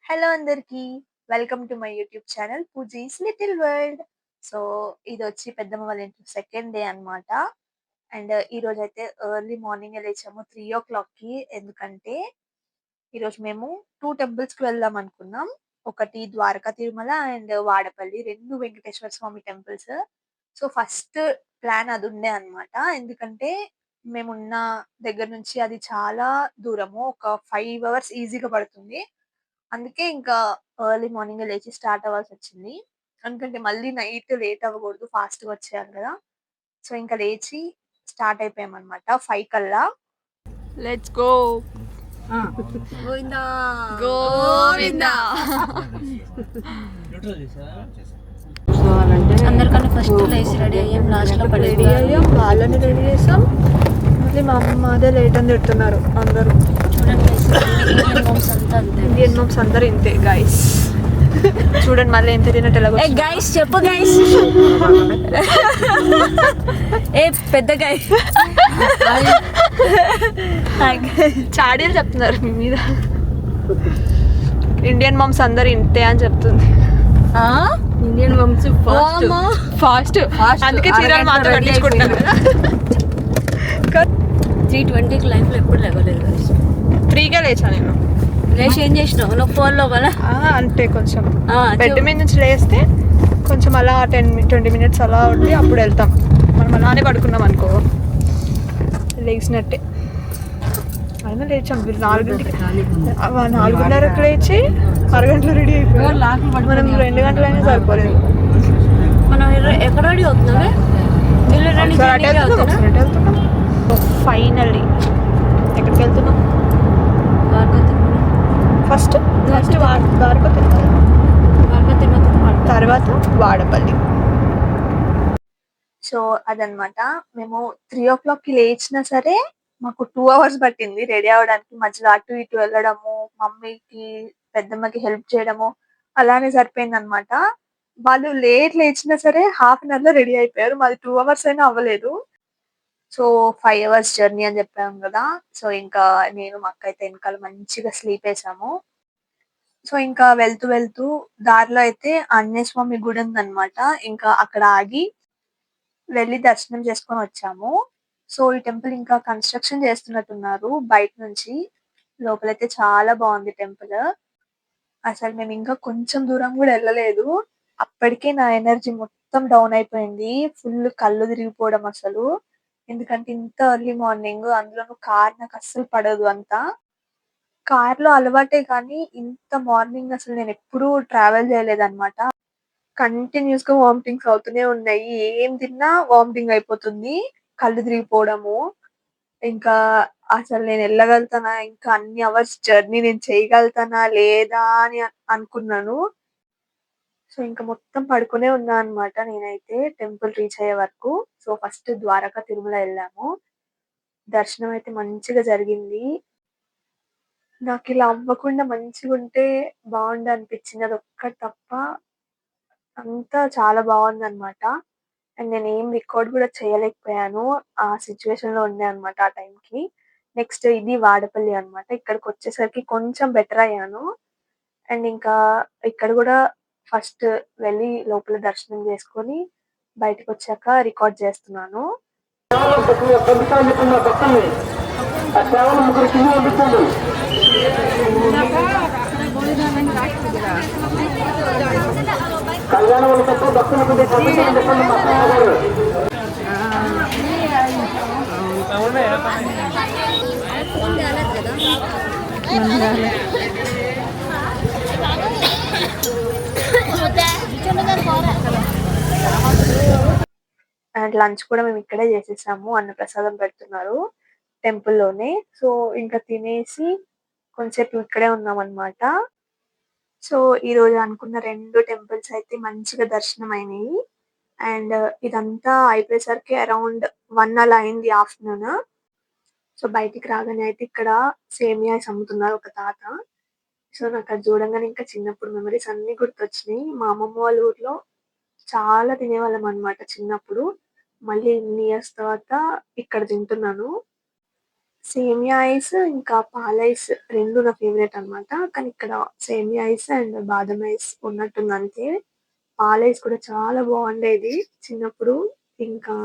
Hello అందరికి. Welcome to my YouTube channel Poojie's little world. So ఇదొచ్చి పెద్దమ్మ వాళ్ళ ఇంట్లో సెకండ్ డే అన్నమాట. అండ్ ఈరోజైతే ఎర్లీ మార్నింగే లేచాము 3:00కి. ఎందుకంటే ఈరోజు మేము 2 టెంపుల్స్‌కి వెళ్దాం అనుకున్నాం. ఒకటి Dwaraka Tirumala and Vadapalli 2 Venkateswara Swamy temples. So first plan అదుండే అన్నమాట. ఎందుకంటే మేమున్న దగ్గర నుంచి అది చాలా దూరము. ఒక 5 అవర్స్ ఈజీగా పడుతుంది. అందుకే ఇంకా ఎర్లీ మార్నింగే లేచి స్టార్ట్ అవ్వాల్సొచ్చింది. ఎందుకంటే మళ్ళీ నైట్ లేట్ అవ్వకూడదు. ఫాస్ట్‌గా వచ్చేయాలి గదా! సో ఇంకా లేచి స్టార్ట్ అయిపోయామన్నమాట 5 కల్లా. Let's go Govinda Govinda. అందరికన్నా ఫస్ట్ లేచి రెడీ అయ్యాం, లాస్ట్ లో రెడీ అయ్యాం, వాళ్ళని రెడీ చేసాం. మళ్ళీ మా అమ్మ అదే లేట్ అని తిడుతున్నారు అందరూ. ఇండియన్ మోమ్స్ అందరూ ఇంతే గైస్. చూడండి మళ్ళీ ఎంత తిన్నట్టు ఎలా గైస్ చెప్పు గైస్. ఏ పెద్ద గై చాడీలు చెప్తున్నారు మీ మీద. ఇండియన్ మోమ్స్ అందరూ ఇంతే అని చెప్తుంది. ఇండియన్ మమ్స్ ఫాస్ట్ అందుకే చీరలు మాత్రం కట్టించుకుంటారు. 3:20కి లైఫ్ లో ఎప్పుడు లేవలేదు గైస్. 3కే లేచా నేను. లేచి ఏం చేసినావు నువ్వు? ఫోన్లో కదా అంటే కొంచెం బెడ్ మీద నుంచి లేస్తే కొంచెం అలా 10-20 మినిట్స్ అలా ఉండి అప్పుడు వెళ్తాం. మనం అలానే పడుకున్నాం అనుకో లేచినట్టే. అయినా లేచాం 4కి, 4:30కి లేచి అరగంటలో రెడీ అయిపోయాం. మనం 2 గంటలైనా సరిపోలేదు. మనం ఎక్కడ రెడీ అవుతున్నావే? ఫైనల్లీ ఎక్కడికి వెళ్తున్నాం? ఫస్ట్ ద్వారకా తిరుమల, తర్వాత వాడపల్లి. సో అదనమాట. మేము 3:00కి లేచినా సరే మాకు 2 అవర్స్ పట్టింది రెడీ అవ్వడానికి. మధ్యలో అటు ఇటు వెళ్ళడము, మమ్మీకి, పెద్దమ్మకి హెల్ప్ చేయడము అలానే సరిపోయిందనమాట. వాళ్ళు లేట్ లేచినా సరే హాఫ్ అన్ అవర్‌లో రెడీ అయిపోయారు. మాది 2 అవర్స్ అయినా అవ్వలేదు. సో 5 అవర్స్ జర్నీ అని చెప్పాం గదా! సో ఇంకా నేను, మా అక్క అయితే ఎనకాల మంచిగా స్లీప్ ఏసాము. సో ఇంకా వెళ్తూ దారిలో అయితే ఆంజనేయ స్వామి గుడి ఉందన్నమాట. ఇంకా అక్కడ ఆగి వెళ్లి దర్శనం చేసుకొని వచ్చాము. సో ఈ టెంపుల్ ఇంకా కన్‌స్ట్రక్షన్ చేస్తున్నట్టున్నారు బయట నుంచి. లోపలైతే చాలా బాగుంది టెంపుల్. అసలు మేము ఇంకా కొంచెం దూరం కూడా వెళ్ళలేదు. అప్పటికే నా ఎనర్జీ మొత్తం డౌన్ అయిపోయింది. ఫుల్ కళ్ళు తిరిగిపోవడం అసలు. ఎందుకంటే ఇంత ఎర్లీ మార్నింగ్, అందులోనూ కార్ నాకు అస్సలు పడదు అంతా. కార్‌లో అలవాటే కానీ ఇంత మార్నింగ్ అసలు నేనెప్పుడూ ట్రావెల్ చేయలేదన్నమాట. కంటిన్యూయస్‌గా వామిటింగ్స్ అవుతూనే ఉన్నాయి. ఏం తిన్నా వామిటింగ్ అయిపోతుంది. కళ్ళు తిరిగిపోవడము. ఇంకా అసలు నేను ఎళ్ళగలుగుతానా? ఇంకా అన్ని అవర్స్ జర్నీ నేను చేయగలుగుతానా? లేదా? అని అనుకున్నాను. సో, ఇంక మొత్తం పడుకునే ఉన్నా అన్నమాట నేనైతే టెంపుల్ రీచ్ అయ్యే వరకు. సో, ఫస్ట్ ద్వారకా తిరుమల ఎళ్ళాము. దర్శనం అయితే మంచిగా జరిగింది. నాకిలా అవ్వకుండా మంచిగుంటే బావుండనిపించింది. అదొక్కటి తప్ప అంతా చాలా బావుందన్నమాట. అండ్ నేనేం రికార్డ్ గూడా చేయలేకపోయాను. ఆ సిట్యుయేషన్‌లో ఉండే అన్నమాట ఆ టైంకి. నెక్స్ట్ ఇది వాడపల్లి అన్నమాట. ఇక్కడికొచ్చేసరికి కొంచెం బెటర్ అయ్యాను. అండ్ ఇంకా ఇక్కడ గూడా ఫస్ట్ వెళ్ళి లోపల దర్శనం చేసుకొని బయటకొచ్చాక రికార్డ్ చేస్తున్నాను. అండ్ లంచ్ కూడా మేము ఇక్కడే చేసేసాము. అన్నప్రసాదం పెడుతున్నారు టెంపుల్‌లోనే. సో, ఇంకా తినేసి కొంసేపు ఇక్కడే ఉన్నామన్నమాట. సో, ఈరోజు అనుకున్న 2 టెంపుల్స్ అయితే మంచిగా దర్శనమైనయి. అండ్ ఇదంతా అయిపోయేసరికి అరౌండ్ 1 అలా అయింది ఆఫ్టర్‌నూన్. సో, బయటికి రాగానే అయితే ఇక్కడ సేమియాస్ అమ్ముతున్నారు ఒక తాత. సో, నాకది చూడంగానే ఇంకా చిన్నప్పుడు మెమోరీస్ అన్నీ గుర్తొచ్చినియి. మా అమ్మమ్మ వాళ్ళ ఊర్లో చాలా తినేవాళ్ళమన్నమాట చిన్నప్పుడు. మళ్ళీ ఇన్ని ఇయర్స్ తర్వాత ఇక్కడ తింటున్నాను. సేమియా ఐస్ ఇంకా పాల ఐస్ 2 నా ఫేవరెట్ అన్నమాట. కానీ ఇక్కడ సేమియా ఐస్ అండ్ బాదం ఐస్ ఉన్నట్టుంది అంతే. పాల ఐస్ కూడా చాలా బాగుండేది చిన్నప్పుడు. ఇంకా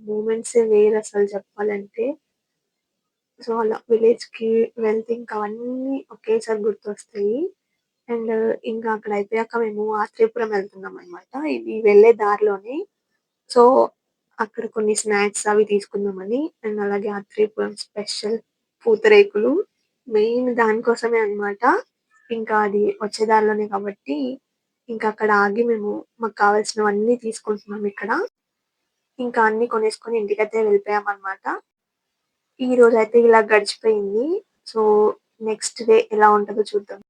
మూమెంట్సే వేరసలు చెప్పాలంటే. సో, అలా విలేజ్‌కి వెళ్తే ఇంకా అవన్నీ ఒకేసారి గుర్తొస్తాయి. అండ్ ఇంకా అక్కడ అయిపోయాక మేము ఆత్రేయపురం వెళ్తున్నామనమాట. ఇది వెళ్ళే దారిలోనే. సో, అక్కడ కొన్ని స్నాక్స్ అవి తీసుకుందామని అండ్ అలాగే ఆత్రేయపురం స్పెషల్ పూతరేకులు మెయిన్ దానికోసమే అన్నమాట. ఇంకా అది వచ్చే దారిలోనే కాబట్టి ఇంకా అక్కడ ఆగి మేము మాకు కావాల్సినవన్నీ తీసుకుంటున్నాం ఇక్కడ. ఇంకా అన్నీ కొనేసుకొని ఇంటికైతే వెళ్ళిపోయామన్నమాట. ఈరోజైతే ఇలా గడిచిపోయింది. సో, నెక్స్ట్ డే ఎలా ఉంటదో చూద్దాం.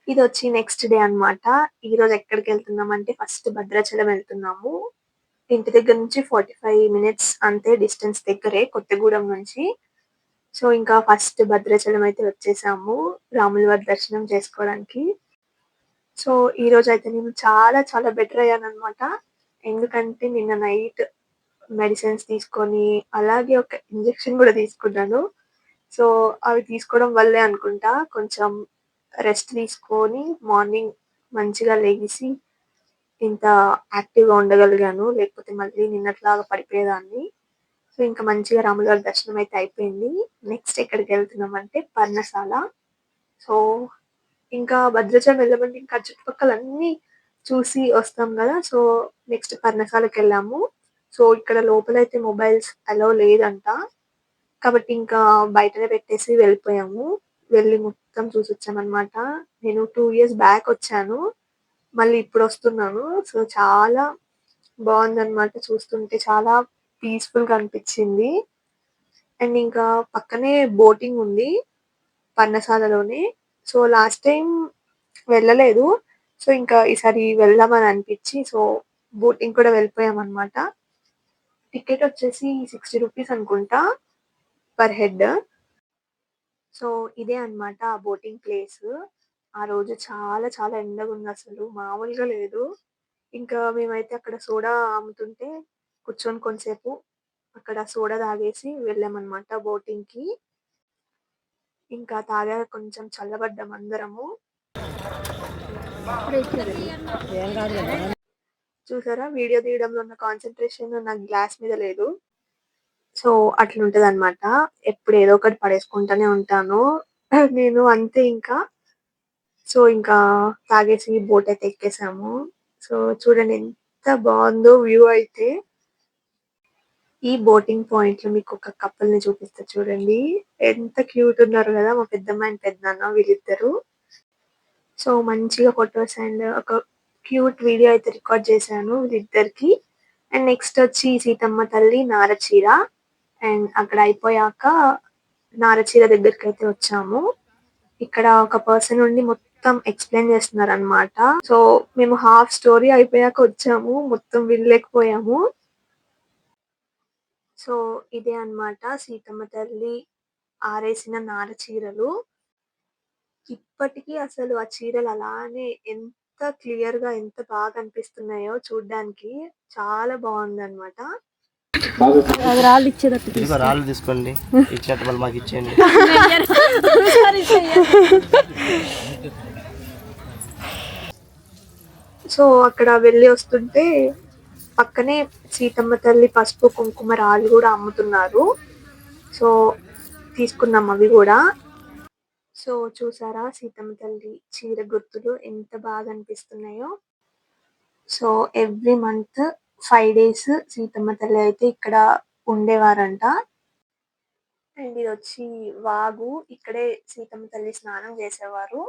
ఇదొచ్చి నెక్స్ట్ డే అన్నమాట. ఈరోజు ఎక్కడికెళ్తున్నామంటే ఫస్ట్ భద్రాచలం వెళ్తున్నాము. ఇంటి దగ్గర నుంచి 45 మినిట్స్ అంతే డిస్టెన్స్ దగ్గరే కొత్తగూడెం నుంచి. సో, ఇంకా ఫస్ట్ భద్రాచలం అయితే వచ్చేసాము. రాముల వారి దర్శనం చేసుకోవడానికి. సో, ఈరోజైతే నేను చాలా చాలా బెటర్ అయ్యానన్నమాట. ఎందుకంటే నిన్న నైట్ మెడిసిన్స్ తీసుకొని, అలాగే ఒక ఇంజెక్షన్ గూడా తీసుకున్నాను. సో, అవి తీసుకోవడం వల్లే అనుకుంటా కొంచెం రెస్ట్ తీసుకొని మార్నింగ్ మంచిగా లెగిసి ఇంత యాక్టివ్‌గా ఉండగలిగాను. లేకపోతే మళ్ళీ నిన్నటిలాగా పడిపోయేదాన్ని. సో, ఇంకా మంచిగా రాముల వారి దర్శనం అయితే అయిపోయింది. నెక్స్ట్ ఎక్కడికెళ్తున్నామంటే పర్ణశాల. సో, ఇంకా భద్రాచలం వెళ్ళమంటే ఇంకా చుట్టుపక్కల అన్నీ చూసి వస్తాం గదా! So, next పర్ణశాలకెళ్ళాము. సో, ఇక్కడ లోపలైతే మొబైల్స్ అలో లేదంట. కాబట్టి ఇంకా బయటనే పెట్టేసి వెళ్ళిపోయాము. వెళ్లి మొత్తం చూసొచ్చామనమాట. నేను 2 ఇయర్స్ బ్యాక్ వచ్చాను. మళ్ళీ ఇప్పుడొస్తున్నాను. సో, చాలా బావుందనమాట. చూస్తుంటే చాలా పీస్‌ఫుల్‌గా అనిపిచ్చింది. అండ్ ఇంకా పక్కనే బోటింగ్ ఉంది పర్ణశాలలోనే. సో, లాస్ట్ టైమ్ వెళ్ళలేదు. సో, ఇంకా ఈసారి వెళ్దామని అనిపిచ్చి సో, బోటింగ్ కూడా వెళ్ళిపోయామనమాట. టికెట్ వచ్చేసి ₹60 అనుకుంటా పర్ హెడ్. సో, ఇదే అన్నమాట ఆ బోటింగ్ ప్లేసు. ఆ రోజు చాలా చాలా ఎండగుందసలు. మామూలుగా లేదు. ఇంకా మేమైతే అక్కడ సోడా అమ్ముతుంటే కూర్చొని కొంసేపు అక్కడ సోడా తాగేసి వెళ్ళామన్నమాట బోటింగ్‌కి. ఇంకా తాగాక కొంచెం చల్లబడ్డాం అందరము. చూసారా వీడియో తీయడంలో ఉన్న కాన్సంట్రేషన్ నాకు గ్లాస్ మీద లేదు. సో, అట్లుంటదనమాట. ఎప్పుడు ఏదో ఒకటి పడేసుకుంటానే ఉంటాను. నేను అంతే ఇంకా. సో, ఇంకా తాగేసి బోటయితే ఎక్కేసాము. సో, చూడండి ఎంత బావుందో వ్యూ అయితే. ఈ బోటింగ్ పాయింట్‌లో మీకొక కపుల్‌ని చూపిస్తా చూడండి. ఎంత క్యూట్ ఉన్నారు గదా! మా పెద్దమ్మ అండ్ పెద్దనాన్న వీళ్ళిద్దరూ. సో, మంచిగా ఫోటోస్ అండ్ ఒక క్యూట్ వీడియో అయితే రికార్డ్ చేశాను వీళ్ళిద్దరికీ. అండ్ నెక్స్ట్ వచ్చి సీతమ్మ తల్లి నారచీర. అండ్ అక్కడ అయిపోయాక నారచీర దగ్గరికైతే వచ్చాము. ఇక్కడ ఒక పర్సన్ ఉండి మొత్తం ఎక్స్‌ప్లెయిన్ చేస్తున్నారనమాట. సో, మేము హాఫ్ స్టోరీ అయిపోయాక వచ్చాము. మొత్తం వినలేకపోయాము. సో, ఇదే అన్నమాట సీతమ్మ తల్లి ఆరేసిన నార చీరలు. ఇప్పటికి అసలు ఆ చీరలు అలానే ఎంత క్లియర్‌గా ఎంత బాగా అనిపిస్తున్నాయో చూడ్డానికి. చాలా బావుందన్నమాట. అది రాళ్ళు ఇచ్చేటట్టు ఇదిగో రాళ్ళు తీసుకోండి. ఇచ్చినట్టు మళ్ళీ మాకు ఇచ్చేయండి. సో, అక్కడ వెళ్ళి వస్తుంటే పక్కనే సీతమ్మ తల్లి పసుపు, కుంకుమ రాళ్ళు గూడా అమ్ముతున్నారు. సో, తీసుకున్నాం అవి గూడా. సో, చూసారా సీతమ్మ తల్లి చీర గుర్తులు ఎంత బాగా అనిపిస్తున్నాయో. So, every month 5 days Seethamma తల్లి అయితే ఇక్కడ ఉండేవారంట. అండ్ ఇదొచ్చి వాగు. ఇక్కడే సీతమ్మ తల్లి స్నానం చేసేవారు.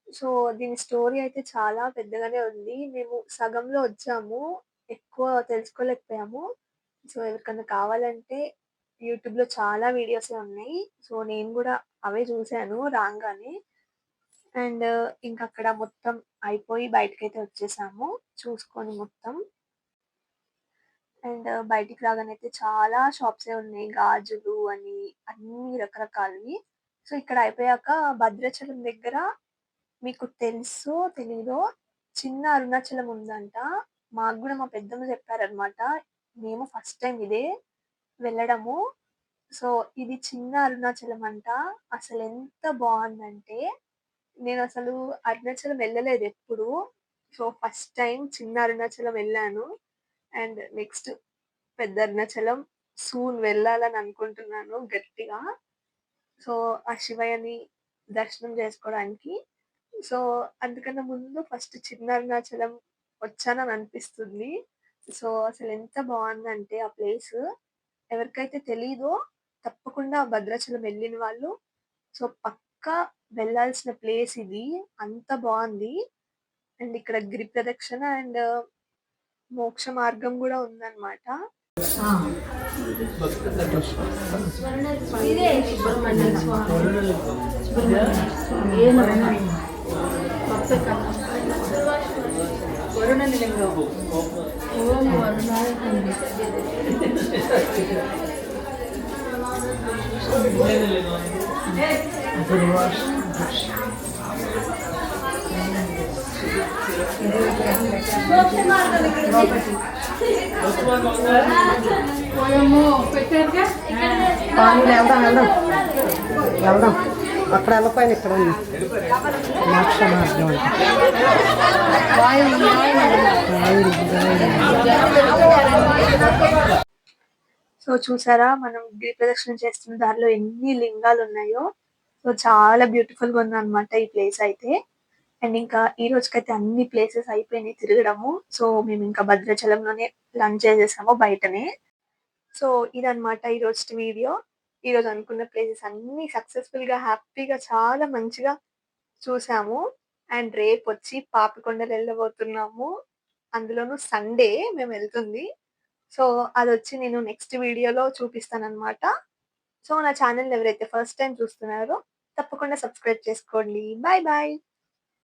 సో, దీని స్టోరీ అయితే చాలా పెద్దగానే ఉంది. మేము సగంలో వచ్చాము. ఎక్కువ తెలుసుకోలేకపోయాము. సో, ఎవరికన్నా కావాలంటే యూట్యూబ్‌లో చాలా వీడియోసే ఉన్నాయి. సో, నేను గూడా అవే చూసాను రాంగానే. అండ్ ఇంకక్కడ మొత్తం అయిపోయి బయటికైతే వచ్చేసాము. చూసుకొని మొత్తం. అండ్ బయటికి రాగానైతే చాలా షాప్సే ఉన్నాయి. గాజులు అని అన్నీ రకరకాలవి. సో, ఇక్కడ అయిపోయాక భద్రాచలం దగ్గర మీకు తెలుసో తెలీదో చిన్న అరుణాచలం ఉందంట. మాకు గూడా మా పెద్దమ్మ చెప్పారనమాట. మేము ఫస్ట్ టైమ్ ఇదే వెళ్ళడము. సో ఇది చిన్న అరుణాచలం అంట. అసలెంత బావుందంటే, నేనసలు అరుణాచలం వెళ్ళలేదెప్పుడు. సో, ఫస్ట్ టైమ్ చిన్న అరుణాచలం వెళ్ళాను. అండ్ నెక్స్ట్ పెద్ద అరుణాచలం సూన్ వెళ్ళాలని అనుకుంటున్నాను గట్టిగా. సో, ఆ శివయ్యని దర్శనం జేసుకోవడానికి. సో, అంతకన్నా ముందు ఫస్ట్ చిన్న అరుణాచలం వచ్చానని అనిపిస్తుంది. సో, అసలెంత బావుందంటే ఆ ప్లేసు. ఎవరికైతే తెలీదో తప్పకుండా భద్రాచలం వెళ్ళిన వాళ్ళు సో, పక్కా వెళ్ళాల్సిన ప్లేస్ ఇది. అంత బావుంది. అండ్ ఇక్కడ గిరి ప్రదక్షిణ అండ్ మోక్ష మార్గం గూడా ఉందన్నమాట. వెళ్దాం వెళ్దాం వెళ్దాం అక్కడ వెళ్ళపోయిన ఇక్కడ ఉంది మోక్ష మార్గం సో, చూసారా మనం గిరి ప్రదక్షిణ చేస్తున్న దారిలో ఎన్ని లింగాలున్నాయో. సో, చాలా బ్యూటిఫుల్‌గా ఉందన్నమాట ఈ ప్లేస్ అయితే. అండ్ ఇంకా ఈ రోజుకైతే అన్ని ప్లేసెస్ అయిపోయినాయి తిరగడము. సో, మేమింకా భద్రాచలంలోనే లంచ్ చేసేసాము బయటనే. సో, ఇదన్నమాట ఈ రోజుటి వీడియో. ఈరోజు అనుకున్న ప్లేసెస్ అన్నీ సక్సెస్‌ఫుల్‌గా, హ్యాపీగా చాలా మంచిగా చూసాము. అండ్ రేపొచ్చి పాపికొండలు వెళ్ళబోతున్నాము. అందులోనూ సండే మేమెళ్తుంది. సో, అదొచ్చి నేను నెక్స్ట్ వీడియోలో చూపిస్తానన్నమాట. సో, నా ఛానెల్‌ని ఎవరైతే ఫస్ట్ టైమ్ చూస్తున్నారో తప్పకుండా సబ్స్క్రైబ్ చేసుకోండి. Bye bye.